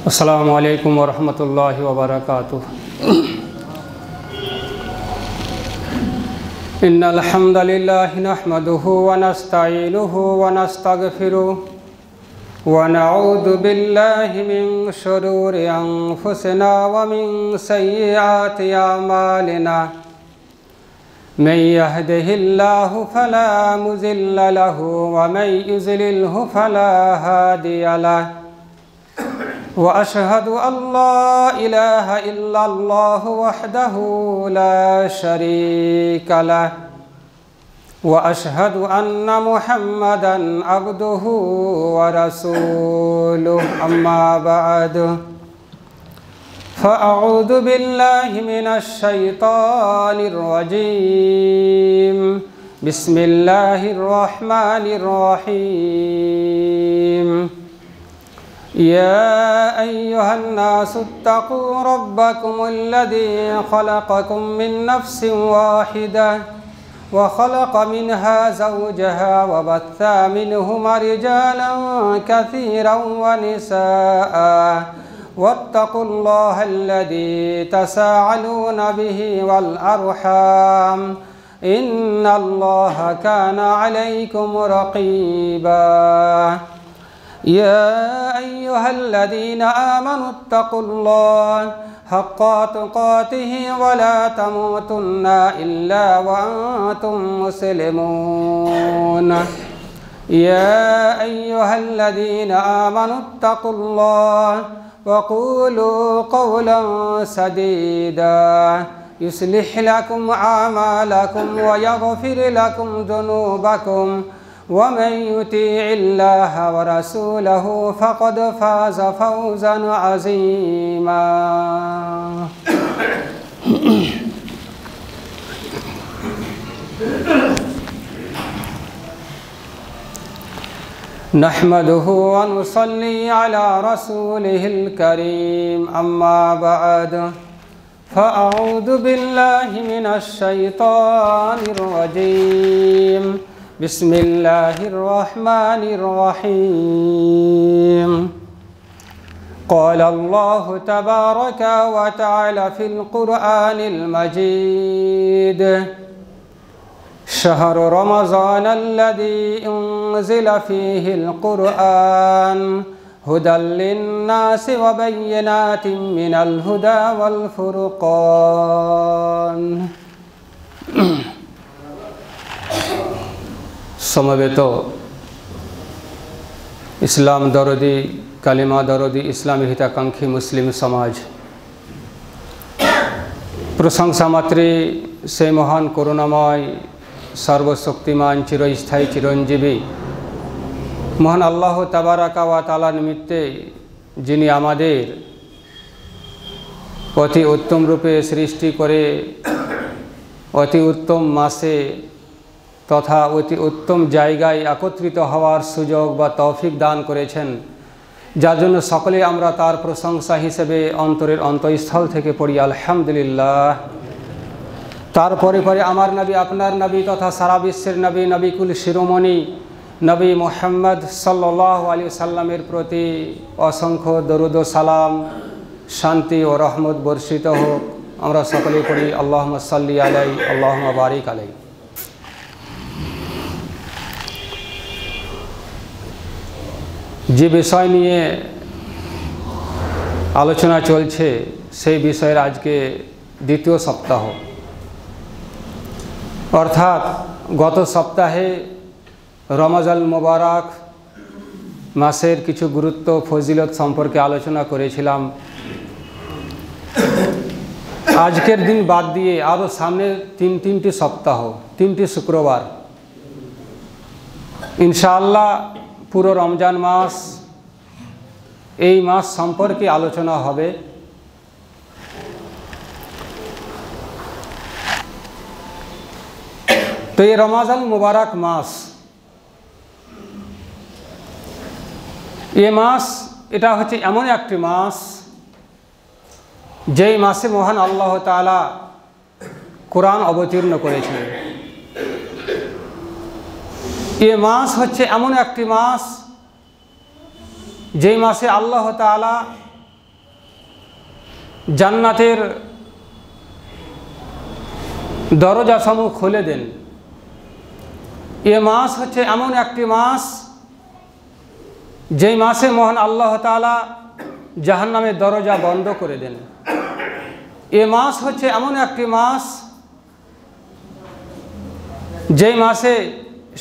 अस्सलामु अलैकुम वरहमतुल्लाहि वबरकातुह। इन्नल हम्दलिल्लाहि नहमदुहु व नस्तईनुहु व नस्तगफिरुह व नऊदु बिल्लाहि मिन शुरूरि अनफुसिना व मिन सय्यिआति अमालिना। मन यहदिहिल्लाहु फला मुज़िल्ल लहु व मन युज़लिल्हु फला हादिय लहु। व अशहदु अल्ला इलाहा इल्लल्लाहु वहदहु ला शरीक लहु व अशहदु अन्न मुहम्मदन अब्दुहु व रसूलुहु अम्मा बअद फ़अऊज़ु बिल्लाहि मिनश शैतानिर रजीम। बिस्मिल्लाहिर रहमानिर रहीम। या अय्युहन्नासु इत्तक़ू रब्बकुमुल्लज़ी ख़लक़कुम मिन नफ़्सिन वाहिदह व ख़लक़ मिनहा ज़ौजहा व बस्स मिनहुमा रिजालन कसीरन व निसाअ वत्तक़ुल्लाह अल्लज़ी तसाअलून बिही वल अर्हाम इन्नल्लाह कान अलैकुम रक़ीबा। या अय्युहल्लज़ीना आमनु इत्तक़ुल्लाह हक़्क़ तुक़ातिहि व ला तमूतुन्ना इल्ला व अंतुम मुस्लिमून। या अय्युहल्लज़ीना आमनु इत्तक़ुल्लाह व क़ूलू क़ौलन सदीदा युस्लिह लकुम अअमालकुम व यग़फ़िर लकुम ज़ुनूबकुम वमन युतिइल्लाह व रसूलहु फ़क़द फ़ाज़ फ़ौज़न अज़ीमा। नहमदुहु व नुसल्ली अला रसूलिहिल करीम। अम्मा बअद फ़अऊज़ु बिल्लाहि मिनश शैतानिर रजीम। बिस्मिल्लाहिर्रहमानिर्रहीम। क़ाल अल्लाहु तबारक व तआला फ़िल क़ुरआनिल मजीद शहरु रमज़ानल्लज़ी उन्ज़िल फ़ीहिल क़ुरआन हुदल लिन्नासि व बय्यिनातिन मिनल हुदा वल फ़ुरक़ान। समवेत इस्लाम दरदी कालिमा दरदी इस्लामी हिताकांक्षी मुस्लिम समाज प्रशंसा मात्रे से महान करुणामय सर्वशक्तिमान चिरस्थायी चिरंजीवी महान आल्लाह तबारक व ताआला निमित्ते जिनि आमादेर अति उत्तम रूपे सृष्टि करे अति उत्तम मासे तथा अति उत्तम जायगाय एकत्रित हवार सुयोग बा तौफिक दान करेछेन जार जोन्नो सकले आमरा तार प्रशंसा हिसेबे अंतरेर अंतःस्थल थेके पड़ी आलহামদুলিল্লাহ। तार परे परे आमार नबी आपनार नबी तथा सारा विश्वेर नबी नबीकुल शिरोमणि नबी मुहम्मद सल्लल्लाहु आलैहि वसल्लमेर प्रति असंख्य दरुद ओ सालाम शांति और रहमत बर्षित होक। आमरा सकले पड़ी आल्लाहुम्मा सल्ली आलाइहि आल्लाहुम्मा बारिक आलाइहि। जे विषय निये आलोचना चलछे सेई विषयेर आज के द्वितीय सप्ताह अर्थात गत सप्ताहे रमजान मुबारक मासेर किछु गुरुत्व फजिलत सम्पर्के आलोचना करेछिलाम। आजकेर दिन बाद दिए आरो सामने तीनटी सप्ताह तीनटी शुक्रवार इंशाअल्लाह पुरो रमजान मास এই মাস সম্পর্কে আলোচনা হবে। তো এই রমজান মুবারক মাস এই মাস এটা হচ্ছে এমন একটি মাস যেই মাসে মহান আল্লাহ তাআলা কোরআন অবতীর্ণ করেছেন। ये मास হচ্ছে এমন একটি মাস যেই মাসে আল্লাহ তাআলা জান্নাতের দরজাসমূহ খুলে দেন। এ মাস হচ্ছে এমন একটি মাস যেই মাসে মহান আল্লাহ তাআলা জাহান্নামের দরজা বন্ধ করে দেন। এ মাস হচ্ছে এমন একটি মাস যেই মাসে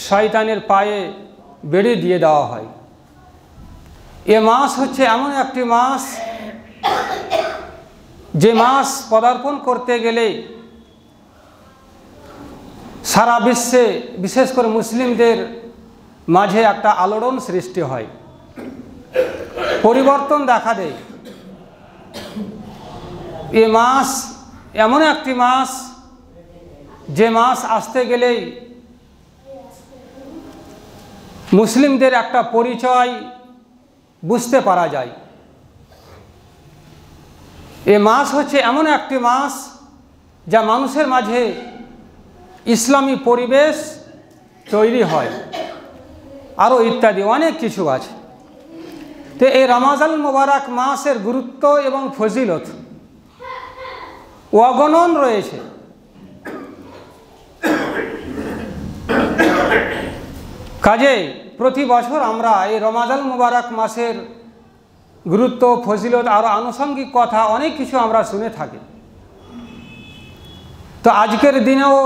শয়তানের পায়ে বেড়ি দিয়ে দেওয়া হয়। এ মাস হচ্ছে এমন একটি মাস যে মাস পদার্পণ করতে গেলে সারা বিশ্বে বিশেষ করে মুসলিমদের মাঝে একটা আলোড়ন সৃষ্টি হয়, পরিবর্তন দেখা দেয়। এ মাস এমন একটি মাস যে মাস আসতে গেলেই মুসলিমদের একটা পরিচয় বুঝতে পারা যায়। এ মাস হচ্ছে এমন একটি মাস যা মানুষের মাঝে ইসলামী পরিবেশ তৈরি হয়, আরও ইত্যাদি অনেক কিছু আছে। তো এই রমজান মুবারক মাসের গুরুত্ব এবং ফজিলত অগণন রয়েছে। কাজেই প্রতি বছর আমরা এই রমজান মুবারক মাসের গুরুত্ব, ফজিলত, আরও আনুষঙ্গিক কথা অনেক কিছু আমরা শুনে থাকি। তো আজকের দিনেও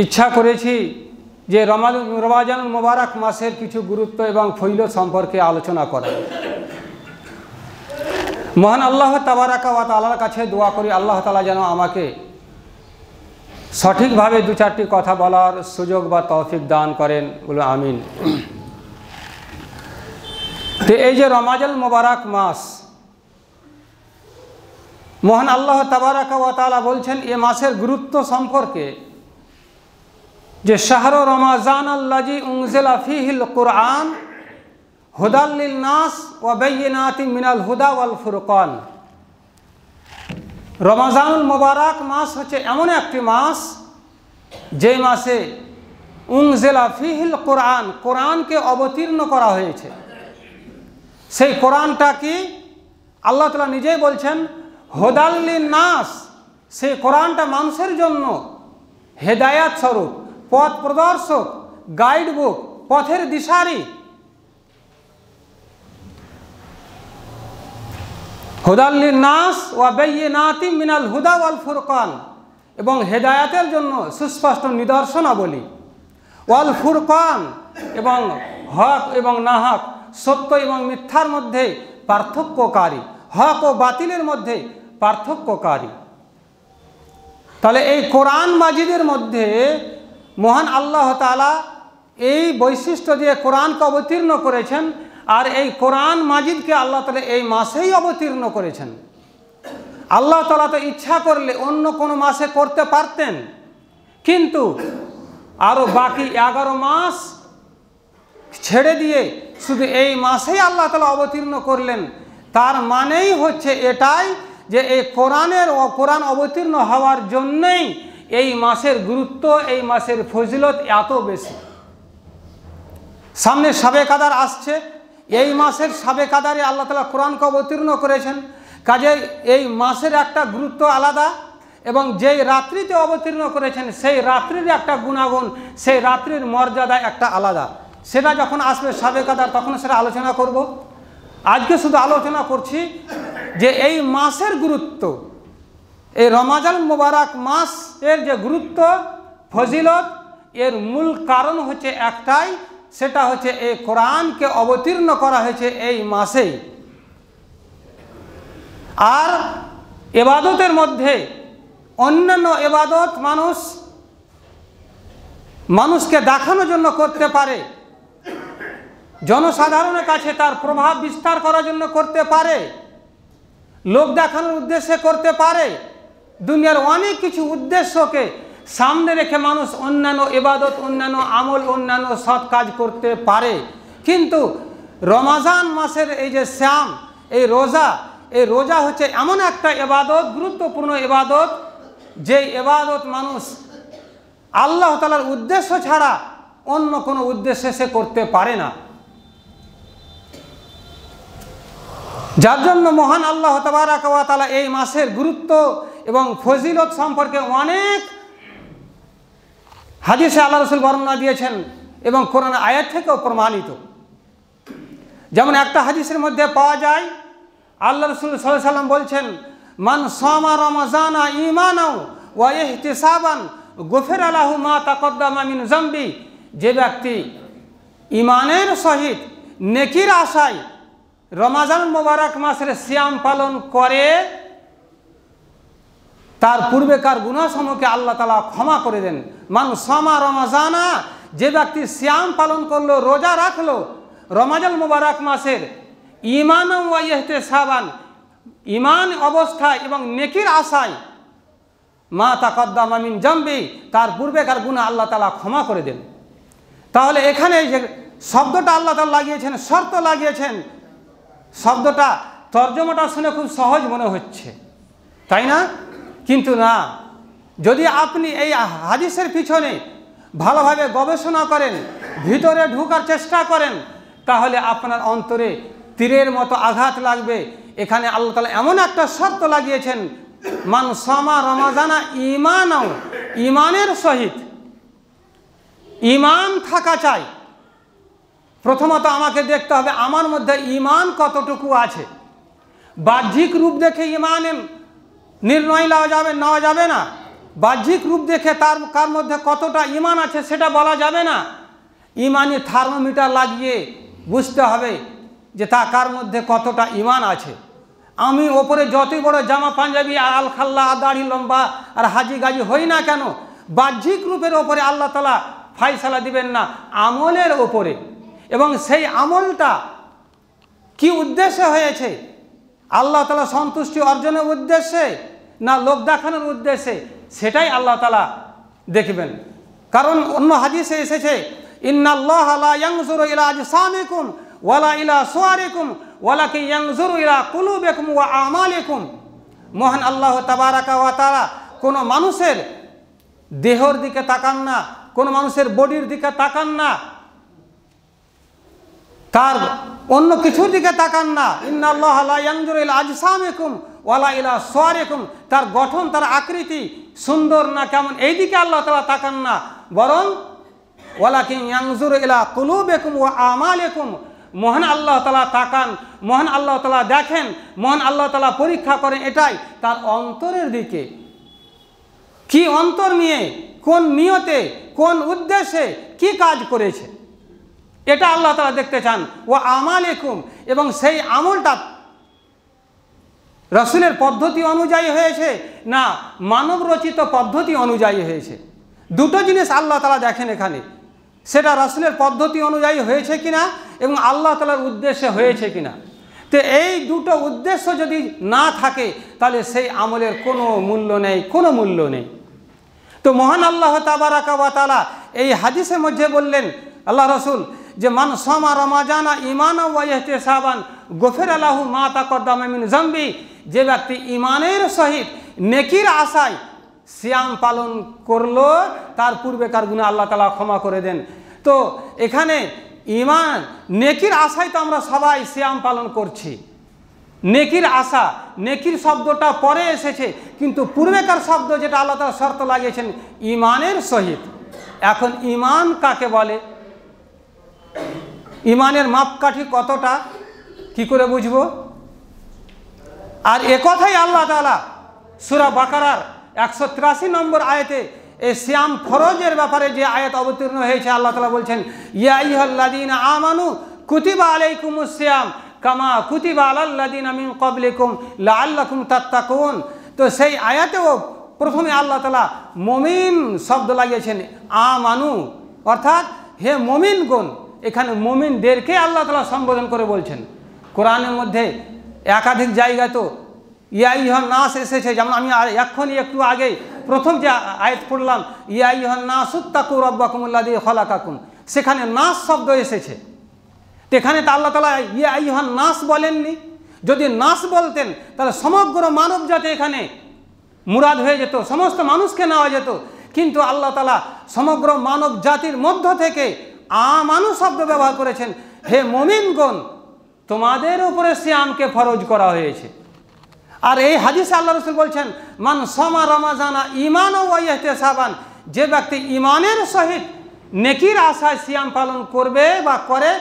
ইচ্ছা করেছি যে রমজান মুবারক মাসের কিছু গুরুত্ব এবং ফজিলত সম্পর্কে আলোচনা করা। মহান আল্লাহ তাবারাকা ওয়া তাআলার কাছে দোয়া করি আল্লাহ তাআলা যেন আমাকে সঠিকভাবে দু চারটি কথা বলার সুযোগ বা তৌফিক দান করেন, বলে আমিন। তো এই যে রমজান মুবারক মাস, মহান আল্লাহ তাবারাকা ওয়া তাআলা বলছেন এ মাসের গুরুত্ব সম্পর্কে যে শাহরু রমাজান আল্লাযী উনজিলা ফীহিল কুরআন হুদাল লিন-নাস ওয়া বাইয়িনাতিন মিনাল হুদা ওয়াল ফুরকান। রমজানুল মুবারক মাস হচ্ছে এমন একটি মাস যে মাসে উনজিলা ফীহিল কুরআন, কোরআনকে অবতীর্ণ করা হয়েছে। সেই কোরআনটা কি আল্লাহ তাআলা নিজেই বলছেন হুদাল লিন-নাস, সেই কোরআনটা মানুষের জন্য হেদায়াত স্বরূপ, পথ প্রদর্শক, গাইড বুক, পথের দিশারি। হুদাল লিন-নাস ওয়া বাইয়িনাতিন মিনাল হুদা ওয়াল ফুরকান, এবং হেদায়াতের জন্য সুস্পষ্ট নিদর্শনাবলী, ওয়াল ফুরকান, এবং হক এবং নাহক, সত্য এবং মিথ্যার মধ্যে পার্থক্যকারী, হক ও বাতিলের মধ্যে পার্থক্যকারী। তাহলে এই কোরআন মাজিদের মধ্যে মহান আল্লাহ তাআলা এই বৈশিষ্ট্য দিয়ে কোরআনকে অবতীর্ণ করেছেন। আর এই কোরআন মাজিদকে আল্লাহ তাআলা এই মাসেই অবতীর্ণ করেছেন। আল্লাহ তাআলা তো ইচ্ছা করলে অন্য কোনো মাসে করতে পারতেন, কিন্তু আরও বাকি 11 মাস ছেড়ে দিয়ে শুধু এই মাসেই আল্লাহ তাআলা অবতীর্ণ করলেন। তার মানেই হচ্ছে এটাই যে এই কোরআন অবতীর্ণ হওয়ার জন্যই এই মাসের গুরুত্ব, এই মাসের ফজিলত এত বেশি। সামনে শবে কদর আসছে, এই মাসের শবে কদরে আল্লাহ তাআলা কোরআনকে অবতীর্ণ করেছেন। কাজে এই মাসের একটা গুরুত্ব আলাদা, এবং যেই রাত্রিতে অবতীর্ণ করেছেন সেই রাত্রির একটা গুণাগুণ, সেই রাত্রির মর্যাদা একটা আলাদা। সেটা যখন আসবে শবে কদর তখন সেটা আলোচনা করব। আজকে শুধু আলোচনা করছি যে এই মাসের গুরুত্ব, এই রমজান মুবারক মাসের যে গুরুত্ব, ফজিলত, এর মূল কারণ হচ্ছে একটাই, সেটা হচ্ছে এই কোরআনকে অবতীর্ণ করা হয়েছে এই মাসেই। আর ইবাদতের মধ্যে অন্যান্য ইবাদত মানুষকে দেখানোর জন্য করতে পারে, জনসাধারণের কাছে তার প্রভাব বিস্তার করার জন্য করতে পারে, লোক দেখানোর উদ্দেশ্যে করতে পারে। দুনিয়ার অনেক কিছু উদ্দেশ্যকে সামনে রেখে মানুষ অন্যান্য ইবাদত, অন্যান্য আমল, অন্যান্য সৎ কাজ করতে পারে। কিন্তু রমজান মাসের এই যে শ্যাম, এই রোজা হচ্ছে এমন একটা ইবাদত, গুরুত্বপূর্ণ ইবাদত, যে ইবাদত মানুষ আল্লাহ তাআলার উদ্দেশ্য ছাড়া অন্য কোনো উদ্দেশ্যে সে করতে পারে না। যার জন্য মহান আল্লাহ তাবারাক ওয়া তাআলা এই মাসের গুরুত্ব এবং ফজিলত সম্পর্কে অনেক হাদিসে আল্লাহ রাসূল বর্ণনা দিয়েছেন এবং কোরআন আয়াত থেকেও প্রমাণিত। যেমন একটা হাদিসের মধ্যে পাওয়া যায়, আল্লাহ রাসূল সাল্লাল্লাহু আলাইহি ওয়াসাল্লাম বলছেন, মান সামা রমাজানা ঈমানাও ওয়া ইহতিসাবান গুফিরা লাহু মা তাকদ্দামা মিন যামবি। যে ব্যক্তি ঈমানের সহিত নেকির আশায় রমজান মুবারক মাসের সিয়াম পালন করে, তার পূর্বেকার গুনাহসমূহকে আল্লাহ তাআলা ক্ষমা করে দেন। মান সামা রমাজানা, যে ব্যক্তি সিয়াম পালন করলো, রোজা রাখলো রমজান মুবারক মাসের, ঈমানান ওয়া ইহতিসাবান, ঈমান অবস্থায় এবং নেকির আশায়, মা তাকদ্দামা মিন যামবি, তার পূর্বেকার গুনাহ আল্লাহ তাআলা ক্ষমা করে দেন। তাহলে এখানে যে শব্দটা আল্লাহ তাআলা লাগিয়েছেন, শর্ত লাগিয়েছেন, শব্দটা তর্জমাটা শুনে খুব সহজ মনে হচ্ছে, তাই না? কিন্তু না, যদি আপনি এই হাদিসের পিছনে ভালোভাবে গবেষণা করেন, ভিতরে ঢোকার চেষ্টা করেন, তাহলে আপনার অন্তরে তীরের মতো আঘাত লাগবে। এখানে আল্লাহ তাআলা এমন একটা শর্ত লাগিয়েছেন, মান সামা রমাজানা ঈমানাও, ঈমানের সহিত। ঈমান থাকা চাই। প্রথমত আমাকে দেখতে হবে আমার মধ্যে ঈমান কতটুকু আছে। বাহ্যিক রূপ দেখে ঈমান নির্ণয় নেওয়া যাবে না। বাহ্যিক রূপ দেখে কার মধ্যে কতটা ঈমান আছে সেটা বলা যাবে না। ঈমানি থার্মোমিটার লাগিয়ে বুঝতে হবে যে কার মধ্যে কতটা ঈমান আছে। আমি ওপরে যতই বড় জামা পাঞ্জাবি আল খাল্লা দাড়ি লম্বা আর হাজি গাজি হই না কেন, বাহ্যিক রূপের ওপরে আল্লাহ তাআলা ফায়সালা দিবেন না, আমলের ওপরে। এবং সেই আমলটা কি উদ্দেশ্যে হয়েছে, আল্লাহ তাআলা সন্তুষ্টি অর্জনের উদ্দেশ্যে না লোক দেখানোর উদ্দেশ্যে, সেটাই আল্লাহ তাআলা দেখবেন। কারণ অন্য হাদিসে এসেছে, ইন্নাল্লাহা লা ইয়ানজুরু ইলা আজসামিকুম ওয়ালা ইলা সুওয়ারিকুম ওয়ালাকিন ইয়ানজুরু ইলা কুলুবিকুম ওয়া আমালিকুম। মহান আল্লাহ তাবারাকা ওয়া তাআলা কোনো মানুষের দেহর দিকে তাকান না, কোনো মানুষের বডির দিকে তাকান না, তার অন্য কিছুর দিকে তাকান না। ইন্নাল্লাহা লা ইয়ানজুরু ইলা আজসামিকুম ওয়ালা ইলা সুওয়ারিকুম, তার গঠন, তার আকৃতি সুন্দর না কেমন, এই দিকে আল্লাহ তাআলা তাকান না, বরং ওয়ালাকিন ইয়ানজুরু ইলা কুলুবিকুম ওয়া আমালিকুম। মহান আল্লাহ তাআলা তাকান, মহান আল্লাহ তাআলা দেখেন, মহান আল্লাহ তাআলা পরীক্ষা করেন এটাই তার অন্তরের দিকে। কি অন্তর নিয়ে, কোন নিয়তে, কোন উদ্দেশ্যে কি কাজ করেছে, এটা আল্লাহ তাআলা দেখতে চান। ও আমালিকুম, এবং সেই আমলটা রাসূলের পদ্ধতি অনুযায়ী হয়েছে না মানব রচিত পদ্ধতি অনুযায়ী হয়েছে। দুটো জিনিস আল্লাহ তাআলা দেখেন এখানে, সেটা রাসূলের পদ্ধতি অনুযায়ী হয়েছে কিনা এবং আল্লাহ তাআলার উদ্দেশ্যে হয়েছে কিনা। তো এই দুটো উদ্দেশ্য যদি না থাকে তাহলে সেই আমলের কোনো মূল্য নেই, কোনো মূল্য নেই। তো মহান আল্লাহ তাবারাকা ওয়া তাআলা এই হাদিসের মধ্যে বললেন আল্লাহ রাসূল যে মান সামা রমাজানা ঈমানাও ওয়া ইহতিসাবান গুফিরা লাহু মা তাকদ্দামা মিন যামবি। যে ব্যক্তি ঈমানের সহিত নেকির আশায় সিয়াম পালন করলো, তার পূর্বেকার গুনাহ আল্লাহ তাআলা ক্ষমা করে দেন। তো এখানে ঈমান, নেকির আশায় তো আমরা সবাই সিয়াম পালন করছি। নেকির আশা, নেকির শব্দটা পরে এসেছে, কিন্তু পূর্বেকার শব্দ যেটা আল্লাহ তাআলা শর্ত লাগিয়েছেন ঈমানের সহিত। এখন ঈমান কাকে বলে, ঈমানের মাপকাঠি কতটা, কি করে বুঝবো? আর একথাই আল্লাহ তাআলা সূরা বাকারার 183 নম্বর আয়াতে এই সিয়াম ফরজের ব্যাপারে যে আয়াত অবতীর্ণ হয়েছে, আল্লাহ তাআলা বলছেন ইয়া আইয়ুহাল্লাযীনা আমানু কুতিবা আলাইকুমুস সিয়াম কামা কুতিবা আলাল্লাযীনা মিন ক্বাবলিকুম লাআল্লাকুম তাত্তাকুন। তো সেই আয়াতেও প্রথমে আল্লাহ তাআলা মুমিন শব্দ লাগিয়েছেন, আমানু, অর্থাৎ হে মুমিনগণ। এখানে মুমিনদেরকে আল্লাহ তাআলা সম্বোধন করে বলছেন। কোরআনের মধ্যে একাধিক জায়গায় তো ইয়া আইয়ুহান নাস এসেছে, যেমন আমি এক্ষুনি একটু আগে প্রথম যে আয়াত পড়লাম ইয়া আইয়ুহান নাসুত্তাকু রাব্বাকুমুল্লাযী খালাকাকুম, সেখানে নাস শব্দ এসেছে। তো এখানে তো আল্লাহ তাআলা ইয়া আইয়ুহান নাস বলেননি। যদি নাস বলতেন তাহলে সমগ্র মানব জাতি এখানে মুরাদ হয়ে যেত, সমস্ত মানুষকে নেওয়া যেত। কিন্তু আল্লাহ তাআলা সমগ্র মানব জাতির মধ্য থেকে আমানু শব্দ ব্যবহার করেছেন, হে মুমিনগণ। তোমাদের উপরে সিয়ামকে ফরজ করা হয়েছে। আর এই হাদিসে আল্লাহ রাসূল বলছেন, মান সামা রমাজানা ঈমানান ওয়া ইহতিসাবান, যে ব্যক্তি ঈমানের সহিত নেকির আশায় সিয়াম পালন করবে বা করে,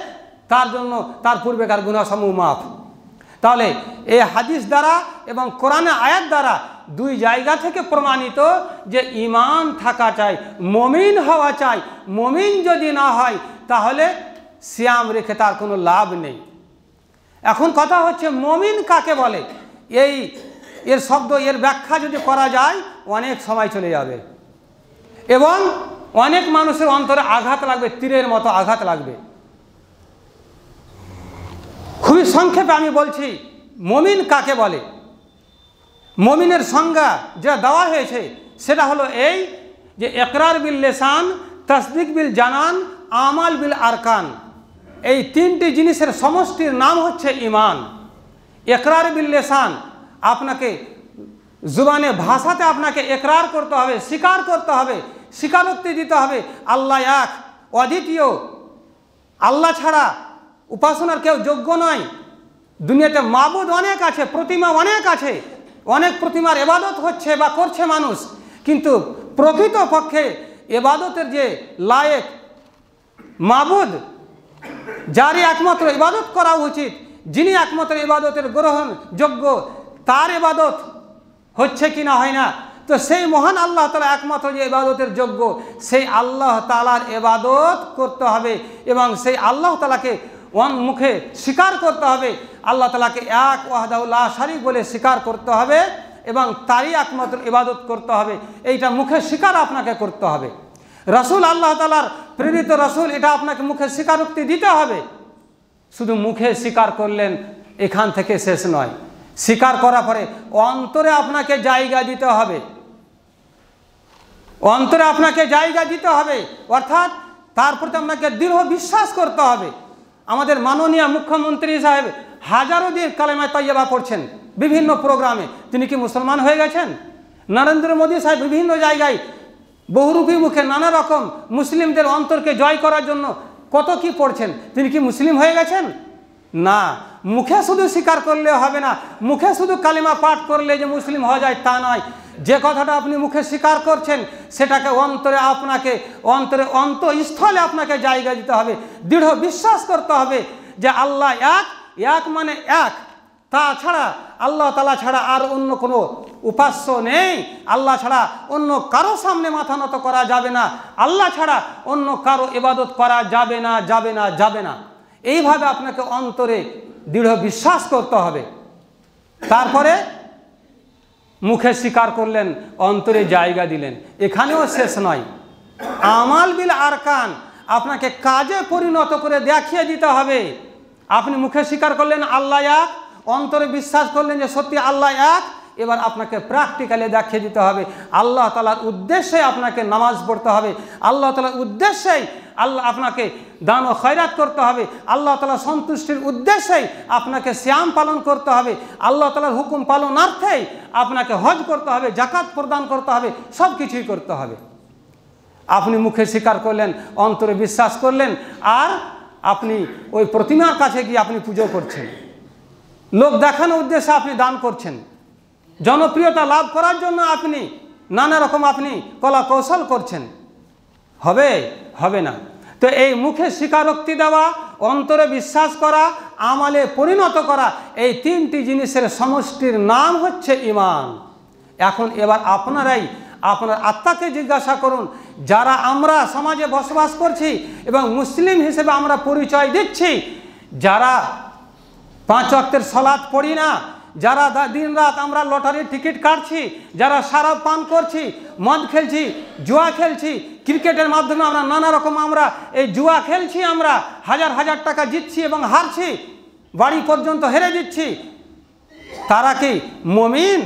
তার জন্য তার পূর্বেকার গুনাহসমূহ মাফ। তাহলে এই হাদিস দ্বারা এবং কোরআনের আয়াত দ্বারা দুই জায়গা থেকে প্রমাণিত যে ঈমান থাকা চাই, মুমিন হওয়া চাই। মুমিন যদি না হয় তাহলে সিয়াম রেখে তার কোনো লাভ নেই। এখন কথা হচ্ছে মুমিন কাকে বলে? এর শব্দ, এর ব্যাখ্যা যদি করা যায় অনেক সময় চলে যাবে এবং অনেক মানুষের অন্তরে আঘাত লাগবে, তীরের মতো আঘাত লাগবে। খুবই সংক্ষেপে আমি বলছি, মুমিন কাকে বলে। মুমিনের সংজ্ঞা যা দেওয়া হয়েছে সেটা হলো এই যে ইকরার বিল লিসান, তাসদিক বিল জানান, আমাল বিল আরকান। এই তিনটি জিনিসের সমষ্টির নাম হচ্ছে ঈমান। ইকরার বিল লিসান, আপনাকে জুবানে ভাষাতে আপনাকে ইকরার করতে হবে, স্বীকার করতে হবে, স্বীকারোক্তি দিতে হবে আল্লাহ এক, অদ্বিতীয়, আল্লাহ ছাড়া উপাসনার কেউ যোগ্য নয়। দুনিয়াতে মাবুদ অনেক আছে, প্রতিমা অনেক আছে, অনেক প্রতিমার ইবাদত হচ্ছে বা করছে মানুষ, কিন্তু প্রকৃত পক্ষে ইবাদতের যে লায়েক মাবুদ, যারই একমাত্র ইবাদত করা উচিত, যিনি একমাত্র ইবাদতের গ্রহণ যোগ্য, তার ইবাদত হচ্ছে কি না হয় না। তো সেই মহান আল্লাহ তাআলা একমাত্র যে ইবাদতের যোগ্য, সেই আল্লাহ তাআলার ইবাদত করতে হবে এবং সেই আল্লাহ তাআলাকে মুখে স্বীকার করতে হবে। আল্লাহ তাআলাকে এক ওয়াহদাহু লা শারীক বলে স্বীকার করতে হবে এবং তারই একমাত্র ইবাদত করতে হবে। এইটা মুখে স্বীকার আপনাকে করতে হবে। রাসূল আল্লাহ তাআলার প্রেরিত রাসূল, এটা আপনাকে মুখে স্বীকারোক্তি দিতে হবে। শুধু মুখে স্বীকার করলেন এখান থেকে শেষ নয়, স্বীকার করার পরে অন্তরে আপনাকে জায়গা দিতে হবে, অন্তরে আপনাকে জায়গা দিতে হবে, অর্থাৎ তার প্রতি আপনাকে দৃঢ় বিশ্বাস করতে হবে। আমাদের মাননীয় মুখ্যমন্ত্রী সাহেব হাজারো দিন কালেমা তাইয়্যিবা পড়ছেন বিভিন্ন প্রোগ্রামে, তিনি কি মুসলমান হয়ে গেছেন? নরেন্দ্র মোদী সাহেব বিভিন্ন জায়গায় বহুরূপী মুখে নানা রকম মুসলিমদের অন্তরকে জয় করার জন্য কত কি পড়ছেন, তিনি কি মুসলিম হয়ে গেছেন? না। মুখে শুধু স্বীকার করলে হবে না, মুখে শুধু কালিমা পাঠ করলে যে মুসলিম হয়ে যায় তা নয়। যে কথাটা আপনি মুখে স্বীকার করছেন সেটাকে অন্তরে আপনাকে অন্তঃস্থলে আপনাকে জায়গা দিতে হবে, দৃঢ় বিশ্বাস করতে হবে যে আল্লাহ এক, এক মানে এক, তাছাড়া আল্লাহ তাআলা ছাড়া আর অন্য কোনো উপাস্য নেই। আল্লাহ ছাড়া অন্য কারো সামনে মাথা নত করা যাবে না, আল্লাহ ছাড়া অন্য কারো ইবাদত করা যাবে না, যাবে না, যাবে না। এইভাবে আপনাকে অন্তরে দৃঢ় বিশ্বাস করতে হবে। তারপরে মুখে স্বীকার করলেন, অন্তরে জায়গা দিলেন। এখানেও শেষ নয়, আমাল বিল আরকান, আপনাকে কাজে পরিণত করে দেখিয়ে দিতে হবে। আপনি মুখে স্বীকার করলেন আল্লাহ এক, অন্তরে বিশ্বাস করলেন যে সত্যি আল্লাহ এক, এবার আপনাকে প্র্যাকটিক্যালি দেখিয়ে দিতে হবে। আল্লাহ তাআলার উদ্দেশ্যে আপনাকে নামাজ পড়তে হবে, আল্লাহ তাআলার উদ্দেশ্যেই আপনাকে দান ও খয়রাত করতে হবে, আল্লাহ তাআলার সন্তুষ্টির উদ্দেশ্যেই আপনাকে সিয়াম পালন করতে হবে, আল্লাহ তাআলার হুকুম পালনার্থেই আপনাকে হজ করতে হবে, যাকাত প্রদান করতে হবে, সব কিছুই করতে হবে। আপনি মুখে স্বীকার করলেন, অন্তরে বিশ্বাস করলেন, আর আপনি ওই প্রতিমার কাছে গিয়ে আপনি পুজো করছেন, লোক দেখানোর উদ্দেশ্যে আপনি দান করছেন, জনপ্রিয়তা লাভ করার জন্য আপনি নানা রকম আপনি কলা কৌশল করছেন, হবে? হবে না। তো এই মুখে স্বীকারোক্তি দেওয়া, অন্তরে বিশ্বাস করা, আমালে পরিণত করা, এই তিনটি জিনিসের সমষ্টির নাম হচ্ছে ঈমান। এখন এবার আপনারাই আপনার আত্মাকে জিজ্ঞাসা করুন, যারা আমরা সমাজে বসবাস করছি এবং মুসলিম হিসেবে আমরা পরিচয় দিচ্ছি, যারা 5 ওয়াক্তের সালাত পড়ি না, যারা দিন রাত আমরা লটারির টিকিট কাটছি, যারা শরাব পান করছি, মদ খেলছি, জুয়া খেলছি, ক্রিকেটের মাধ্যমে আমরা নানা রকম আমরা এই জুয়া খেলছি, আমরা হাজার হাজার টাকা জিতছি এবং হারছি, বাড়ি পর্যন্ত হেরে দিচ্ছি, তারা কি মুমিন?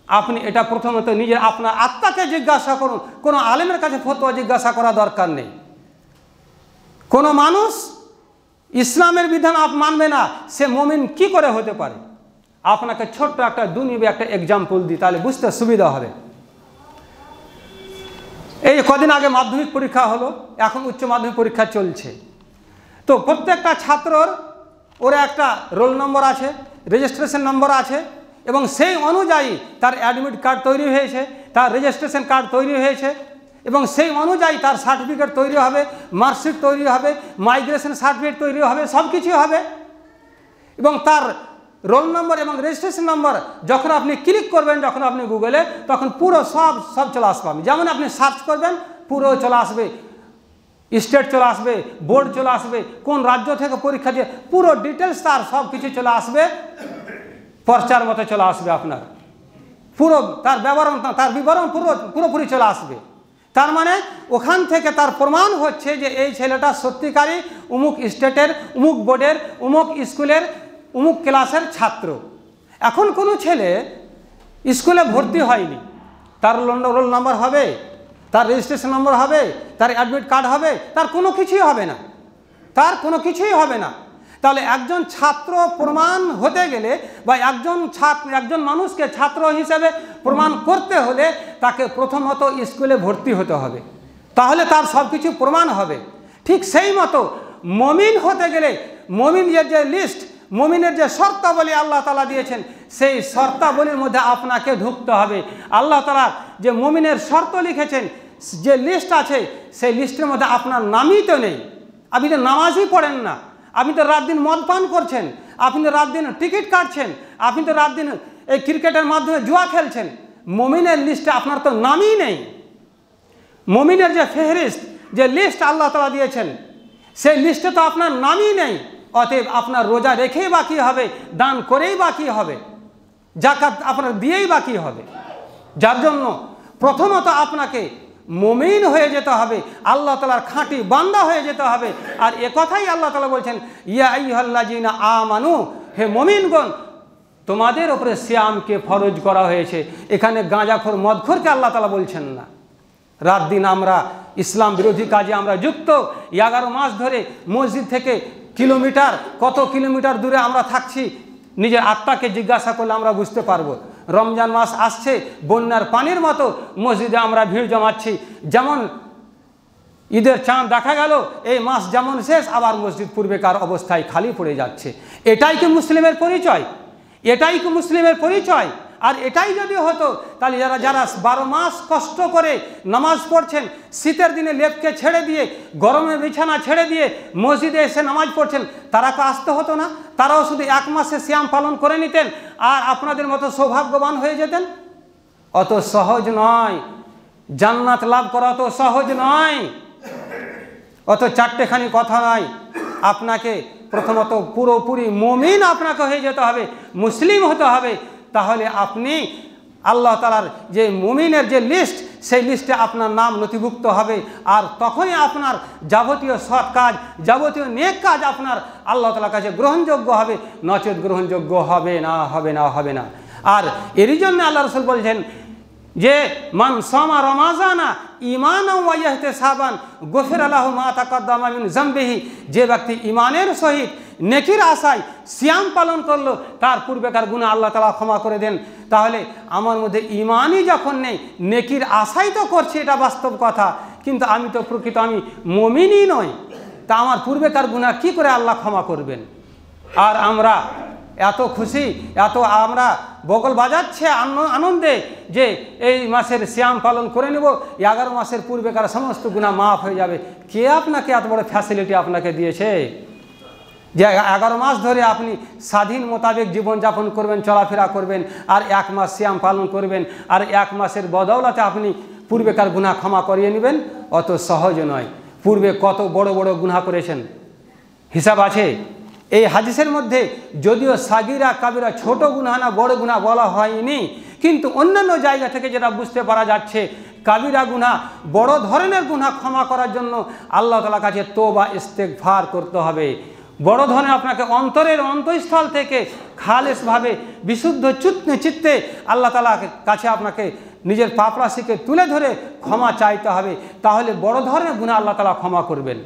আপনি এটা প্রথমত নিজে আপনার আত্মাকে জিজ্ঞাসা করুন। কোনো আলেমের কাছে ফতোয়া জিজ্ঞাসা করা দরকার নেই। কোনো মানুষ ইসলামের বিধান মানবে না, সে মুমিন কি করে হতে পারে? আপনাকে ছোট্ট একটা দুনিয়াবি একটা এক্সাম্পল দিই, তাহলে বুঝতে সুবিধা হবে। এই কদিন আগে মাধ্যমিক পরীক্ষা হলো, এখন উচ্চ মাধ্যমিক পরীক্ষা চলছে। তো প্রত্যেকটা ছাত্রর ওর একটা রোল নম্বর আছে, রেজিস্ট্রেশন নম্বর আছে, এবং সেই অনুযায়ী তার অ্যাডমিট কার্ড তৈরি হয়েছে, তার রেজিস্ট্রেশন কার্ড তৈরি হয়েছে, এবং সেই অনুযায়ী তার সার্টিফিকেট তৈরি হবে, মার্কশিট তৈরি হবে, মাইগ্রেশন সার্টিফিকেট তৈরি হবে, সব কিছু হবে। এবং তার রোল নম্বর এবং রেজিস্ট্রেশন নম্বর যখন আপনি ক্লিক করবেন, যখন আপনি গুগলে, তখন পুরো সব চলে আসবে। যেমন আপনি সার্চ করবেন পুরো চলে আসবে, স্টেট চলে আসবে, বোর্ড চলে আসবে, কোন রাজ্য থেকে পরীক্ষা দিয়ে পুরো ডিটেলস তার সব কিছু চলে আসবে, পর্চার মতো চলে আসবে আপনার, পুরো তার বিবরণ পুরোপুরি চলে আসবে। তার মানে ওখান থেকে তার প্রমাণ হচ্ছে যে এই ছেলেটা সত্যিকারই অমুক স্টেটের, অমুক বোর্ডের, অমুক স্কুলের, অমুক ক্লাসের ছাত্র। এখন কোনো ছেলে স্কুলে ভর্তি হয়নি, তার রোল নাম্বার হবে, তার রেজিস্ট্রেশন নম্বর হবে, তার অ্যাডমিট কার্ড হবে, তার কোনো কিছুই হবে না, তার কোনো কিছুই হবে না। তাহলে একজন ছাত্র প্রমাণ হতে গেলে বা একজন মানুষকে ছাত্র হিসেবে প্রমাণ করতে হলে তাকে প্রথমত স্কুলে ভর্তি হতে হবে, তাহলে তার সব কিছু প্রমাণ হবে। ঠিক সেই মতো মমিন হতে গেলে মমিনের যে লিস্ট, মমিনের যে শর্তাবলী আল্লাহ তাআলা দিয়েছেন, সেই শর্তাবলীর মধ্যে আপনাকে ঢুকতে হবে। আল্লাহ তাআলা যে মমিনের শর্ত লিখেছেন, যে লিস্ট আছে, সেই লিস্টের মধ্যে আপনার নামই তো নেই। আপনি তো নামাজই পড়েন না, আপনি তো রাত দিন মদ পান করছেন, আপনি তো রাত দিন টিকিট কাটছেন, আপনি তো রাত দিন এই ক্রিকেটের মাধ্যমে জুয়া খেলছেন। মমিনের লিস্টে আপনার তো নামই নেই। মমিনের যে ফেহরিস্ট, যে লিস্ট আল্লাহ তাআলা দিয়েছেন, সেই লিস্টে তো আপনার নামই নেই। অতএব আপনার রোজা রেখেই বা কী হবে, দান করেই বা কী হবে, জাকাত আপনার দিয়েই বা কী হবে। যার জন্য প্রথমত আপনাকে মুমিন হয়ে যেতে হবে, আল্লাহ তাআলার খাঁটি বান্দা হয়ে যেতে হবে। আর একথাই আল্লাহ তাআলা বলছেন, ইয়া আইয়ুহাল্লাযীনা আমানু, হে মুমিনগণ, তোমাদের উপরে সিয়ামকে ফরজ করা হয়েছে। এখানে গাঁজাখোর মদখোরকে আল্লাহ তাআলা বলছেন না। রাত দিন আমরা ইসলাম বিরোধী কাজে আমরা যুক্ত। 11 মাস ধরে মসজিদ থেকে কত কিলোমিটার দূরে আমরা থাকছি, নিজের আত্মাকে জিজ্ঞাসা করলে আমরা বুঝতে পারবো। রমজান মাস আসছে, বন্যার পানির মতো মসজিদে আমরা ভিড় জমাচ্ছি। যেমন ঈদের চাঁদ দেখা গেল, এই মাস যেমন শেষ, আবার মসজিদ পূর্বেকার অবস্থায় খালি পড়ে যাচ্ছে। এটাই কি মুসলিমের পরিচয়? এটাই কি মুসলিমের পরিচয়? আর এটাই যদি হতো, তাহলে যারা 12 মাস কষ্ট করে নামাজ পড়ছেন, শীতের দিনে লেপকে ছেড়ে দিয়ে, গরমের বিছানা ছেড়ে দিয়ে মসজিদে এসে নামাজ পড়ছেন, তারা তো আসতে হতো না? তারাও শুধু 1 মাসে সিয়াম পালন করে নিতেন আর আপনাদের মতো সৌভাগ্যবান হয়ে যেতেন। অত সহজ নয়, জান্নাত লাভ করা অত সহজ নয়, অত চারটেখানি কথা নয়। আপনাকে প্রথমত পুরোপুরি মুমিন আপনাকে হয়ে যেতে হবে, মুসলিম হতে হবে। তাহলে আপনি আল্লাহ তাআলার যে মুমিনের যে লিস্ট, সেই লিস্টে আপনার নাম নথিভুক্ত হবে। আর তখনই আপনার যাবতীয় সৎ কাজ, যাবতীয় নেক কাজ আপনার আল্লাহ তাআলার কাছে গ্রহণযোগ্য হবে, নচেত গ্রহণযোগ্য হবে না, হবে না, হবে না। আর এরই জন্য আল্লাহ রাসূল বলছেন যে মান সামা রমাজানা ঈমানান ওয়া ইহতিসাবান গফিরা লাহু মা তাকাদ্দামা মিন যামবিহি, যে ব্যক্তি ঈমানের সহিত নেকির আশায় সিয়াম পালন করলো, তার পূর্বেকার গুনাহ আল্লাহ তাআলা ক্ষমা করে দেন। তাহলে আমার মধ্যে ঈমানই যখন নেই, নেকির আশাই তো করছি, এটা বাস্তব কথা, কিন্তু আমি তো প্রকৃত আমি মুমিনই নই, তা আমার পূর্বেকার গুনাহ কি করে আল্লাহ ক্ষমা করবেন? আর আমরা এত খুশি, এত আমরা বগল বাজাচ্ছে আনন্দে যে এই মাসের সিয়াম পালন করে নেব, 11 মাসের পূর্বেকার সমস্ত গুনাহ মাফ হয়ে যাবে। কে আপনাকে এত বড় ফ্যাসিলিটি আপনাকে দিয়েছে যে 11 মাস ধরে আপনি স্বাধীন মোতাবেক জীবনযাপন করবেন, চলাফেরা করবেন, আর 1 মাস সিয়াম পালন করবেন, আর 1 মাসের বদৌলতে আপনি পূর্বেকার গুনাহ ক্ষমা করিয়ে নেবেন? অত সহজ নয়। পূর্বে কত বড় বড় গুনাহ করেছেন, হিসাব আছে। এই হাদিসের মধ্যে যদিও সাগিরা কাবিরা, ছোট গুনাহ না বড় গুনাহ বলা হয়নি, কিন্তু অন্যান্য জায়গা থেকে যেটা বুঝতে পারা যাচ্ছে, কাবিরা গুনাহ, বড় ধরনের গুনাহ ক্ষমা করার জন্য আল্লাহ তাআলার কাছে তওবা ইস্তেগফার করতে হবে। বড় ধরনের আপনাকে অন্তরের অন্তঃস্থল থেকে খালেসভাবে বিশুদ্ধ চিত্তে আল্লাহ তাআলার কাছে আপনাকে নিজের পাপ রাশিকে তুলে ধরে ক্ষমা চাইতে হবে, তাহলে বড় ধরনের গুনাহ আল্লাহ তাআলা ক্ষমা করবেন।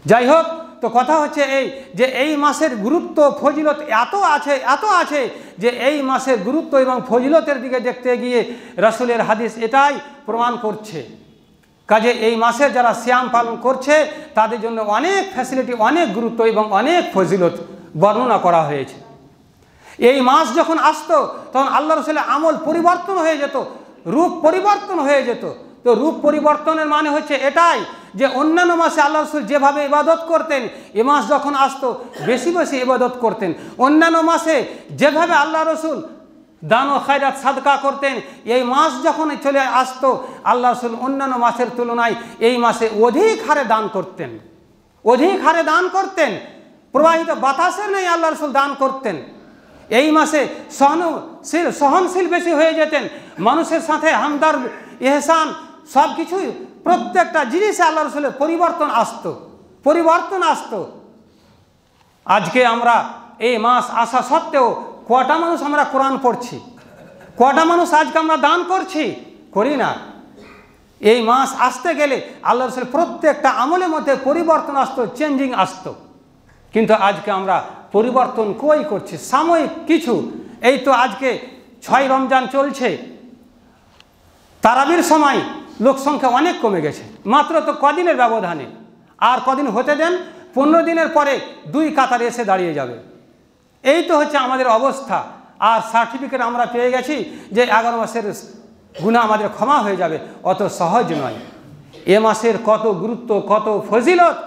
যাই হোক, তো কথা হচ্ছে এই যে এই মাসের গুরুত্ব ফজিলত এত আছে যে এই মাসের গুরুত্ব এবং ফজিলতের দিকে দেখতে গিয়ে রাসূলের হাদিস এটাই প্রমাণ করছে। কাজে এই মাসে যারা সিয়াম পালন করছে তাদের জন্য অনেক ফ্যাসিলিটি, অনেক গুরুত্ব এবং অনেক ফজিলত বর্ণনা করা হয়েছে। এই মাস যখন আসতো তখন আল্লাহ রসুলের আমল পরিবর্তন হয়ে যেত, রূপ পরিবর্তন হয়ে যেত। তো রূপ পরিবর্তনের মানে হচ্ছে এটাই যে অন্যান্য মাসে আল্লাহ রসুল যেভাবে ইবাদত করতেন, এ মাস যখন আসতো বেশি বেশি ইবাদত করতেন। অন্যান্য মাসে যেভাবে আল্লাহ রসুল দান ও খায়রাত সাদকা করতেন, এই মাস যখন চলে আসতো আল্লাহ রসুল অন্যান্য মাসের তুলনায় এই মাসে অধিক হারে দান করতেন, অধিক হারে দান করতেন। প্রবাহিত বাতাসের নেই আল্লাহ রসুল দান করতেন। এই মাসে সহনশীল বেশি হয়ে যেতেন, মানুষের সাথে হামদর্দ ইহসান সব কিছুই প্রত্যেকটা জিনিসে আল্লাহ রসুলের পরিবর্তন আসতো। আজকে আমরা এই মাস আসা সত্ত্বেও কটা মানুষ আমরা কোরআন পড়ছি, কটা মানুষ আজকে আমরা দান করছি? করি না। এই মাস আসতে গেলে আল্লাহ রসুলের প্রত্যেকটা আমলের মধ্যে পরিবর্তন আসতো, চেঞ্জিং আসতো। কিন্তু আজকে আমরা পরিবর্তন কই করছি? সাময়িক কিছু। এই তো আজকে 6 রমজান চলছে, তারাবির সময় লোক সংখ্যা অনেক কমে গেছে, মাত্র তো কদিনের ব্যবধানে। আর কদিন হতে দেন, 15 দিনের পরে 2 কাতারে এসে দাঁড়িয়ে যাবে। এই তো হচ্ছে আমাদের অবস্থা। আর সার্টিফিকেট আমরা পেয়ে গেছি যে 11 মাসের গুনাহ আমাদের ক্ষমা হয়ে যাবে। অত সহজ নয়। এ মাসের কত গুরুত্ব, কত ফজিলত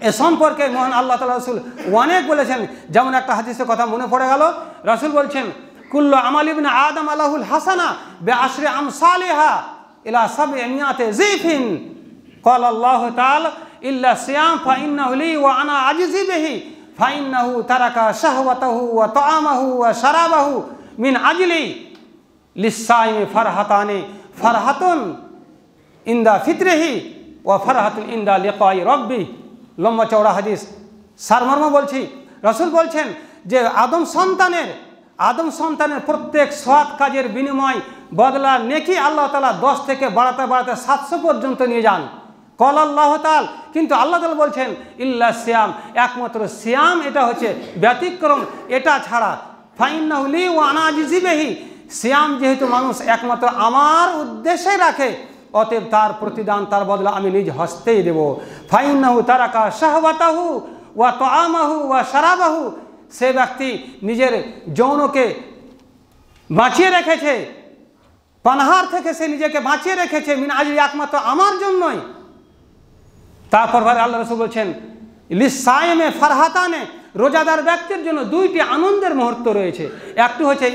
এ সম্পর্কে মহান আল্লাহ তাআলা রাসূল অনেক বলেছেন। যেমন একটা হাদিসের কথা মনে পড়ে গেল, রাসূল বলছেন, কুল্লু আমাল ইবনে আদম আলাহুল হাসানা বিআশরি আমসালিহা ইলা 700 যিফিন ক্বালা আল্লাহু তাআলা ইল্লা সিয়াম ফাইন্নাহু লি ওয়া আনা আজজি বিহি ফাইন্নাহু তারাকা শাহওয়াতাহু ওয়া তাআমাহু ওয়া শারাবাহু মিন আজলি লিসাইমি ফারহাতানি ফারহাতুন ইনদা ফিতরিহি ওয়া ফারহাতুন ইনদা লিকাই রাব্বি। লম্বা চওড়া হাদিস। সারমর্ম বলছি, রাসূল বলছেন যে আদম সন্তানের প্রত্যেক সৎ কাজের বিনিময় বদলা নেকি আল্লাহ তাআলা 10 থেকে বাড়াতে 700 পর্যন্ত নিয়ে যান। কল আল্লাহ তাআলা, কিন্তু আল্লাহ তাআলা বলছেন ইল্লা সিয়াম, একমাত্র সিয়াম এটা হচ্ছে ব্যতিক্রম, এটা ছাড়া ফাইন্নাহু লি ওয়া আনা আজজি বিহি, সিয়াম যেহেতু মানুষ একমাত্র আমার উদ্দেশ্যে রাখে, অতএব তার প্রতিদান, তার বদলা আমি নিজ হস্তেই দেব। ফাইন্নাহু তারাকা শাহওয়াতাহু ওয়া তাআমাহু ওয়া শারাবাহু, সে ব্যক্তি নিজের যৌনকে বাঁচিয়ে রেখেছে, পানাহার থেকে সে নিজেকে বাঁচিয়ে রেখেছে মিন আজলি, একমাত্র আমার জন্যই। তারপর আল্লাহ রাসূল বলছেন লিসাইমে ফারহাতানে, রোজাদার ব্যক্তির জন্য 2টি আনন্দের মুহূর্ত রয়েছে। একটি হচ্ছে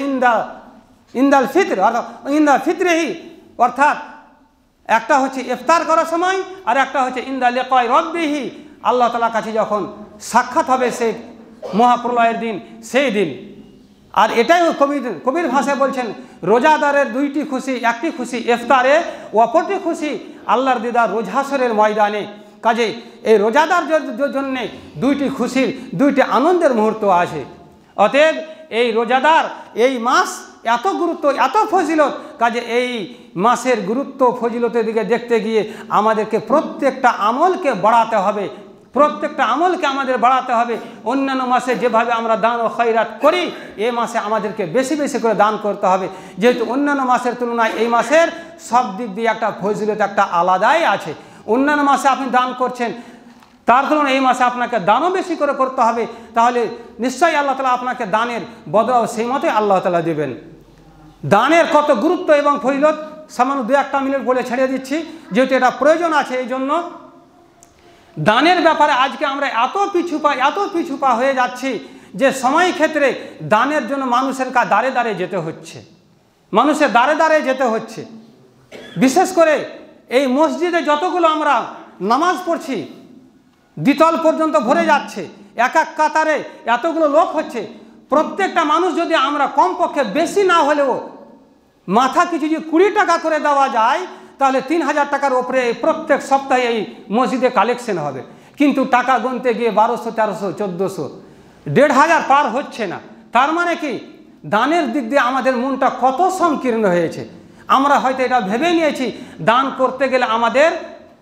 ইন্দাল ফিতর অর্থাৎ ইন্দা ফিতরিহি, অর্থাৎ একটা হচ্ছে ইফতার করার সময়, আর একটা হচ্ছে ইন্দা লিকাই রাব্বিহি, আল্লাহ তাআলার কাছে যখন সাক্ষাৎ হবে সেই মহাপ্রলয়ের দিন, সেই দিন। আর এটাই কবির ভাষায় বলছেন রোজাদারের 2টি খুশি, একটি খুশি ইফতারে, অপরটি খুশি আল্লাহর দিদার রোজ হাসরের ময়দানে। কাজে এই রোজাদার জন্য 2টি খুশির, 2টি আনন্দের মুহূর্ত আছে। অতএব এই রোজাদার, এই মাস এত গুরুত্ব, এত ফজিলত, কাজে এই মাসের গুরুত্ব ফজিলতের দিকে দেখতে গিয়ে আমাদেরকে প্রত্যেকটা আমলকে বাড়াতে হবে, প্রত্যেকটা আমলকে আমাদের বাড়াতে হবে। অন্যান্য মাসে যেভাবে আমরা দান ও খয়রাত করি, এই মাসে আমাদেরকে বেশি বেশি করে দান করতে হবে, যেহেতু অন্যান্য মাসের তুলনায় এই মাসের সব দিক দিয়ে একটা ফজিলত একটা আলাদাই আছে। অন্যান্য মাসে আপনি দান করছেন, তার তুলনায় এই মাসে আপনাকে দানও বেশি করে করতে হবে, তাহলে নিশ্চয়ই আল্লাহ তাআলা আপনাকে দানের বদলাও সেই মতোই আল্লাহ তাআলা দেবেন। দানের কত গুরুত্ব এবং ফজিলত সামান্য 2-1 মিনিট বলে ছেড়ে দিচ্ছি, যেহেতু এটা প্রয়োজন আছে। এই জন্য দানের ব্যাপারে আজকে আমরা এত পিছুপা হয়ে যাচ্ছি যে সময় ক্ষেত্রে দানের জন্য মানুষের দাঁড়ে দাঁড়ে যেতে হচ্ছে, মানুষের দাঁড়ে যেতে হচ্ছে। বিশেষ করে এই মসজিদে যতগুলো আমরা নামাজ পড়ছি, দ্বিতল পর্যন্ত ভরে যাচ্ছে, এক কাতারে এতগুলো লোক হচ্ছে। প্রত্যেকটা মানুষ যদি আমরা কমপক্ষে বেশি না হলেও মাথা কিছু যদি 20 টাকা করে দেওয়া যায়, তাহলে 3000 টাকার ওপরে প্রত্যেক সপ্তাহে এই মসজিদে কালেকশন হবে। কিন্তু টাকা গুনতে গিয়ে 1200, 1300, 1400, 1500 পার হচ্ছে না। তার মানে কি দানের দিক দিয়ে আমাদের মনটা কত সংকীর্ণ হয়েছে। আমরা হয়তো এটা ভেবে নিয়েছি দান করতে গেলে আমাদের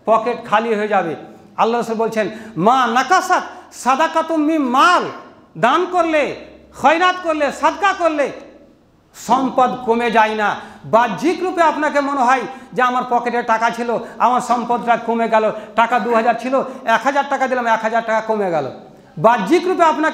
পকেট খালি হয়ে যাবে। আল্লাহ রাসূল বলছেন মা নাকাসাত সাদাকাতুম মিন মাল, দান করলে, খয়রাত করলে, সাদকা করলে সম্পদ কমে যায় না। বাহ্যিক রূপে আপনাকে মনে হয় যে আমার পকেটে টাকা ছিল, আমার সম্পদটা কমে গেল, টাকা 2000 ছিল, 1000 টাকা দিলাম, 1000 টাকা কমে গেল। বাহ্যিক রূপে আপনাকে